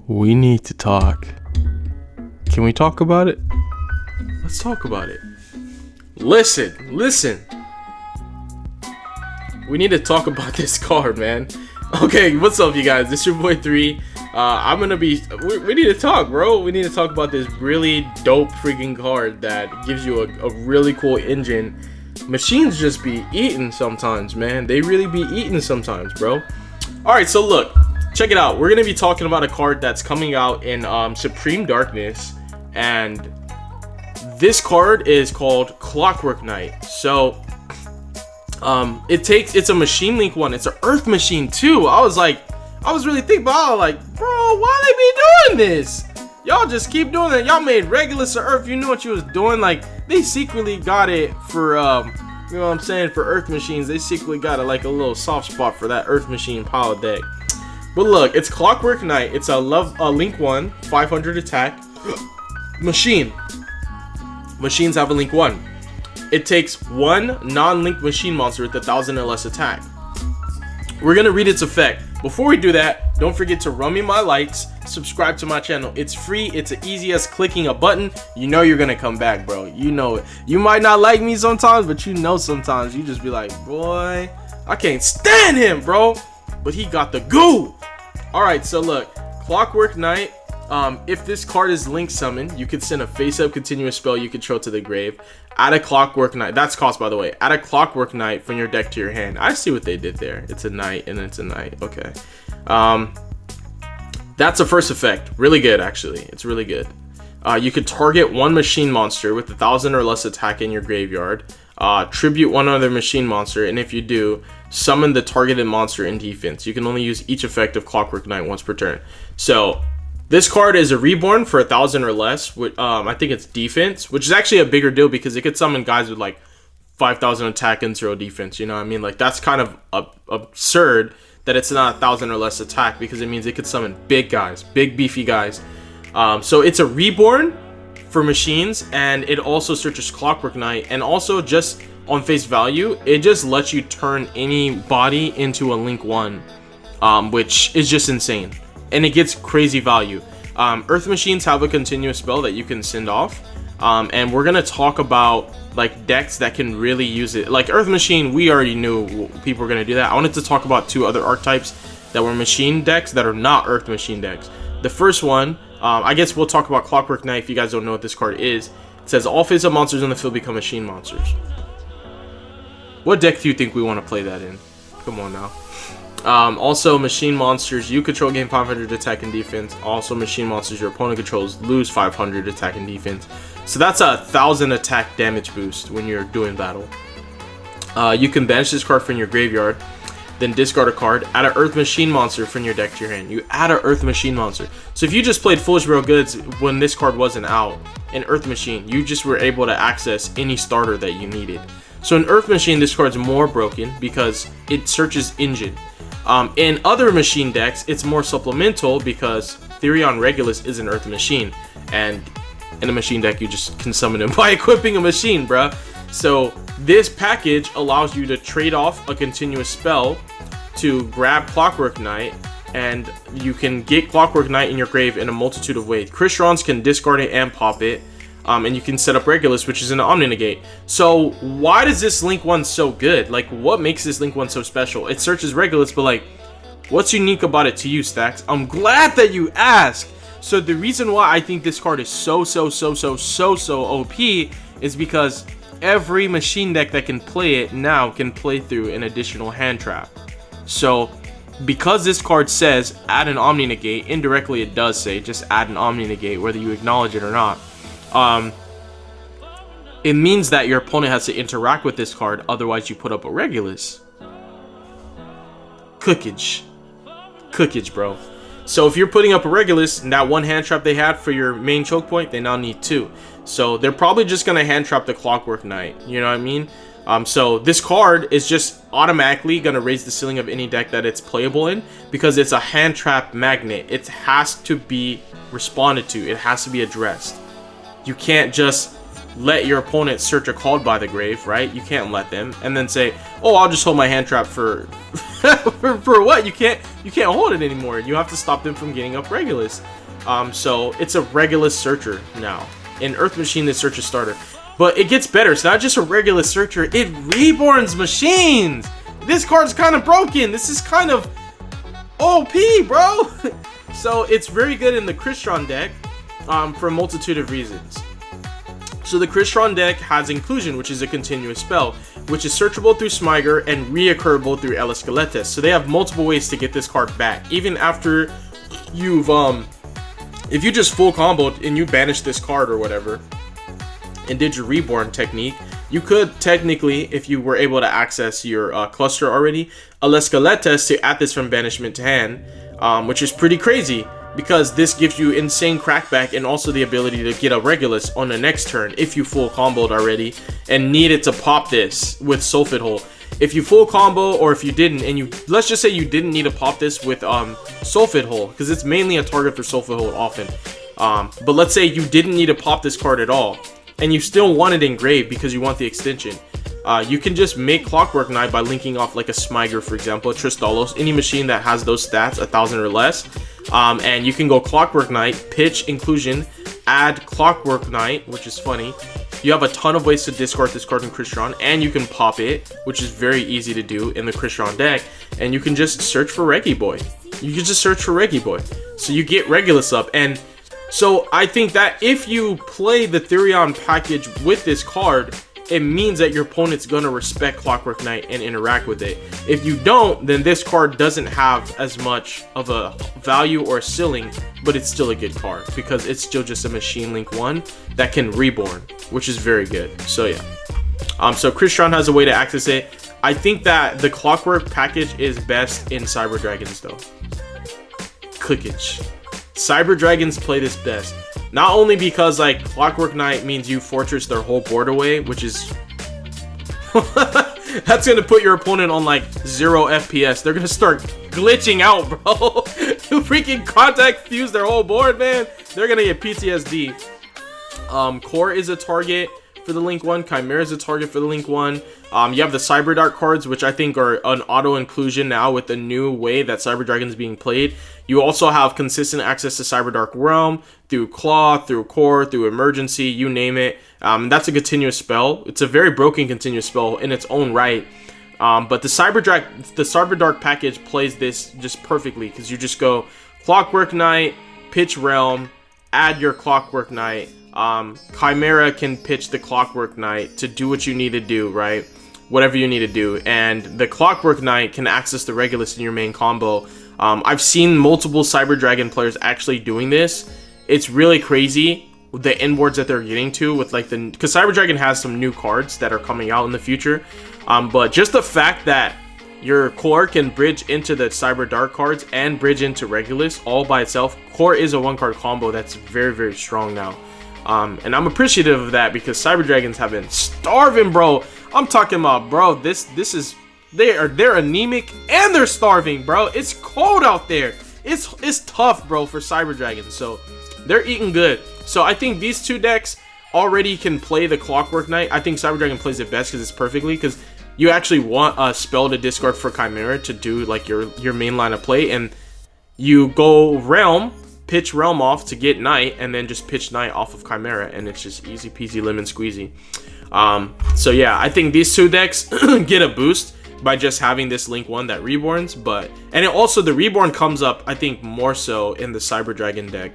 We need to talk. Can we talk about it? Let's talk about it. Listen. We need to talk about this card, man. Okay, what's up, you guys? This is your boy 3. We need to talk, bro. We need to talk about this really dope freaking card that gives you a really cool engine. Machines just be eating sometimes, man. They really be eating sometimes, bro. Alright, so look. Check it out. We're going to be talking about a card that's coming out in Supreme Darkness. And this card is called Clockwork Knight. So, it's a Machine Link one. It's an Earth Machine too. I was really thinking about, bro, why they be doing this? Y'all just keep doing it. Y'all made Regulus or Earth. You knew what you was doing. They secretly got it for, you know what I'm saying, for Earth Machines. They secretly got a little soft spot for that Earth Machine pile deck. But look, it's Clockwork Knight. It's a Link 1, 500 attack. Machine. Machines have a Link 1. It takes one non-Link machine monster with 1,000 or less attack. We're going to read its effect. Before we do that, don't forget to run me my lights, subscribe to my channel. It's free. It's as easy as clicking a button. You know you're going to come back, bro. You know it. You might not like me sometimes, but you know sometimes you just be like, boy, I can't stand him, bro. But he got the goo. Alright, so look, Clockwork Knight, if this card is Link summoned, you could send a face-up continuous spell you control to the grave. Add a Clockwork Knight, that's cost by the way. Add a Clockwork Knight from your deck to your hand. I see what they did there. It's a knight and it's a knight, okay. That's the first effect, really good actually, it's really good. You could target one machine monster with 1,000 or less attack in your graveyard. Tribute one other machine monster, and if you do, summon the targeted monster in defense. You can only use each effect of Clockwork Knight once per turn. So this card is a reborn for 1,000 or less. I think it's defense, which is actually a bigger deal because it could summon guys with 5,000 attack and 0 defense. You know what I mean? That's kind of absurd that it's not 1,000 or less attack, because it means it could summon big guys, big beefy guys. So it's a reborn for machines, and it also searches Clockwork Knight, and also just on face value, it just lets you turn any body into a Link 1, which is just insane, and it gets crazy value. Earth Machines have a continuous spell that you can send off, and we're gonna talk about decks that can really use it. Earth Machine, we already knew people were gonna do that. I wanted to talk about two other archetypes that were machine decks that are not Earth Machine decks. The first one, I guess we'll talk about Clockwork Knight if you guys don't know what this card is. It says all face-up monsters in the field become machine monsters. What deck do you think we want to play that in? Come on now. Also, machine monsters you control gain 500 attack and defense. Also, machine monsters your opponent controls lose 500 attack and defense. So that's a 1,000 attack damage boost when you're doing battle. You can banish this card from your graveyard, then discard a card. Add an Earth Machine monster from your deck to your hand. You add an Earth Machine monster. So if you just played Foolish Real Goods when this card wasn't out, in Earth Machine, you just were able to access any starter that you needed. So in Earth Machine, this card's more broken because it searches engine. In other machine decks, it's more supplemental because Therion Regulus is an Earth Machine, and in a machine deck, you just can summon him by equipping a machine, bruh. So this package allows you to trade off a continuous spell to grab Clockwork Knight, and you can get Clockwork Knight in your grave in a multitude of ways. Krishrons can discard it and pop it. And you can set up Regulus, which is an Omni Negate. So why does this Link 1 so good? What makes this Link 1 so special? It searches Regulus, but what's unique about it to you, Stacks? I'm glad that you asked. So the reason why I think this card is so OP is because every machine deck that can play it now can play through an additional hand trap. So because this card says add an Omni Negate, indirectly it does say just add an Omni Negate, whether you acknowledge it or not. It means that your opponent has to interact with this card, otherwise you put up a Regulus. Cookage, bro. So if you're putting up a Regulus, and that one hand trap they had for your main choke point, they now need 2. So they're probably just gonna hand trap the Clockwork Knight, you know what I mean? So this card is just automatically gonna raise the ceiling of any deck that it's playable in, because it's a hand trap magnet. It has to be responded to, it has to be addressed. You can't just let your opponent search a card by the grave, right? You can't let them, and then say, oh, I'll just hold my hand trap for for what? You can't hold it anymore. You have to stop them from getting up Regulus. So it's a Regulus searcher now. In Earth Machine, this search a starter, but it gets better. It's not just a Regulus searcher; it reborns machines. This card's kind of broken. This is kind of OP, bro. So it's very good in the Crystron deck for a multitude of reasons. So the Crystron deck has Inclusion, which is a continuous spell, which is searchable through Smiger and reoccurable through Elascaletes. So they have multiple ways to get this card back. Even after you've, if you just full comboed and you banished this card or whatever, and did your Reborn technique, you could technically, if you were able to access your cluster already, Elascaletes to add this from banishment to hand, which is pretty crazy. Because this gives you insane crackback and also the ability to get a Regulus on the next turn if you full comboed already and needed to pop this with Sulfate Hole. If you full combo, or if you didn't, and you, let's just say you didn't need to pop this with Sulfate Hole, because it's mainly a target for Sulfate Hole often. But let's say you didn't need to pop this card at all, and you still want it engraved because you want the extension. You can just make Clockwork Knight by linking off like a Smiger, for example, a Tristalos, any machine that has those stats, 1,000 or less. And you can go Clockwork Knight, pitch Inclusion, add Clockwork Knight, which is funny. You have a ton of ways to discard this card in Crystron, and you can pop it, which is very easy to do in the Crystron deck. And you can just search for Reggie Boy. You can just search for Reggie Boy. So you get Regulus up. And so I think that if you play the Therion package with this card, it means that your opponent's gonna respect Clockwork Knight and interact with it. If you don't, then this card doesn't have as much of a value or a ceiling, but it's still a good card because it's still just a Machine Link 1 that can reborn, which is very good. So yeah. So Crystron has a way to access it. I think that the Clockwork package is best in Cyber Dragons though. Clickage. Cyber Dragons play this best. Not only because like Clockwork Knight means you fortress their whole board away, which is that's gonna put your opponent on like 0 FPS. They're gonna start glitching out, bro. You freaking contact fuse their whole board, man. They're gonna get PTSD. Core is a target for the Link 1. Chimera is a target for the Link 1. You have the Cyber Dark cards, which I think are an auto inclusion now with the new way that Cyber Dragon is being played. You also have consistent access to Cyber Dark Realm through Claw, through Core, through Emergency, you name it. That's a continuous spell. It's a very broken continuous spell in its own right. But the Cyber Dark package plays this just perfectly because you just go Clockwork Knight, pitch Realm, add your Clockwork Knight. Chimera can pitch the Clockwork Knight to do what you need to do, right? Whatever you need to do. And the Clockwork Knight can access the Regulus in your main combo. I've seen multiple Cyber Dragon players actually doing this. It's really crazy the inboards that they're getting to with like the, because Cyber Dragon has some new cards that are coming out in the future. But just the fact that your Core can bridge into the Cyber Dark cards and bridge into Regulus all by itself. Core is a 1-card combo that's very, very strong now. And I'm appreciative of that because Cyber Dragons have been starving, bro. I'm talking about, bro, this is, they're anemic and they're starving, bro. It's cold out there. It's tough, bro, for Cyber Dragons. So they're eating good. So I think these two decks already can play the Clockwork Knight. I think Cyber Dragon plays it best because it's perfectly, because you actually want a spell to discard for Chimera to do like your main line of play, and you go Realm, pitch Realm off to get Knight, and then just pitch Knight off of Chimera, and it's just easy peasy lemon squeezy. So yeah, I think these two decks get a boost by just having this Link 1 that reborns, and it also, the reborn comes up, I think, more so in the Cyber Dragon deck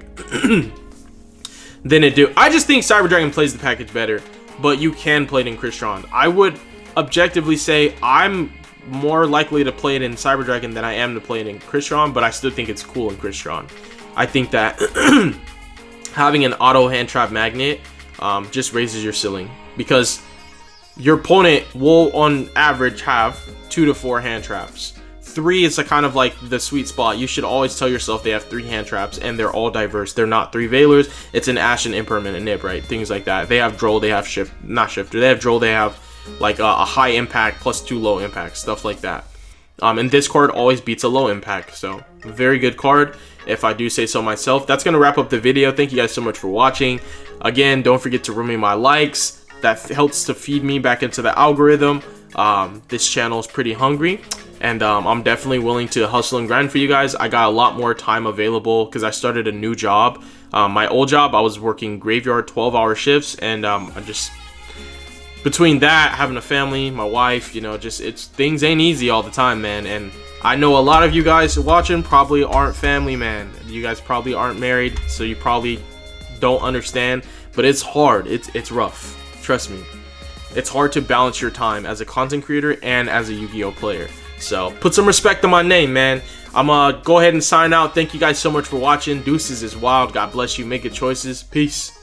than it do. I just think Cyber Dragon plays the package better, but you can play it in Crystron. I would objectively say I'm more likely to play it in Cyber Dragon than I am to play it in Crystron, but I still think it's cool in Crystron. I think that having an auto hand trap magnet just raises your ceiling, because your opponent will on average have 2 to 4 hand traps. 3 is a kind of like the sweet spot. You should always tell yourself they have 3 hand traps, and they're all diverse. They're not 3 Veilers. It's an Ash and Impermanent Nib, right? Things like that. They have Droll, they have Not Shifter. They have Droll, they have like a high impact plus 2 low impact, stuff like that. And this card always beats a low impact, so very good card if I do say so myself. That's gonna wrap up the video. Thank you guys so much for watching. Again, don't forget to remove my likes. That helps to feed me back into the algorithm. This channel is pretty hungry, and I'm definitely willing to hustle and grind for you guys. I got a lot more time available because I started a new job. My old job, I was working graveyard 12-hour shifts, and I just, between that, having a family, my wife, you know, just things ain't easy all the time, man. And I know a lot of you guys watching probably aren't family, man. You guys probably aren't married, so you probably don't understand, but it's hard. It's rough. Trust me. It's hard to balance your time as a content creator and as a Yu-Gi-Oh player. So put some respect on my name, man. I'm gonna go ahead and sign out. Thank you guys so much for watching. Deuces is wild. God bless you. Make good choices. Peace.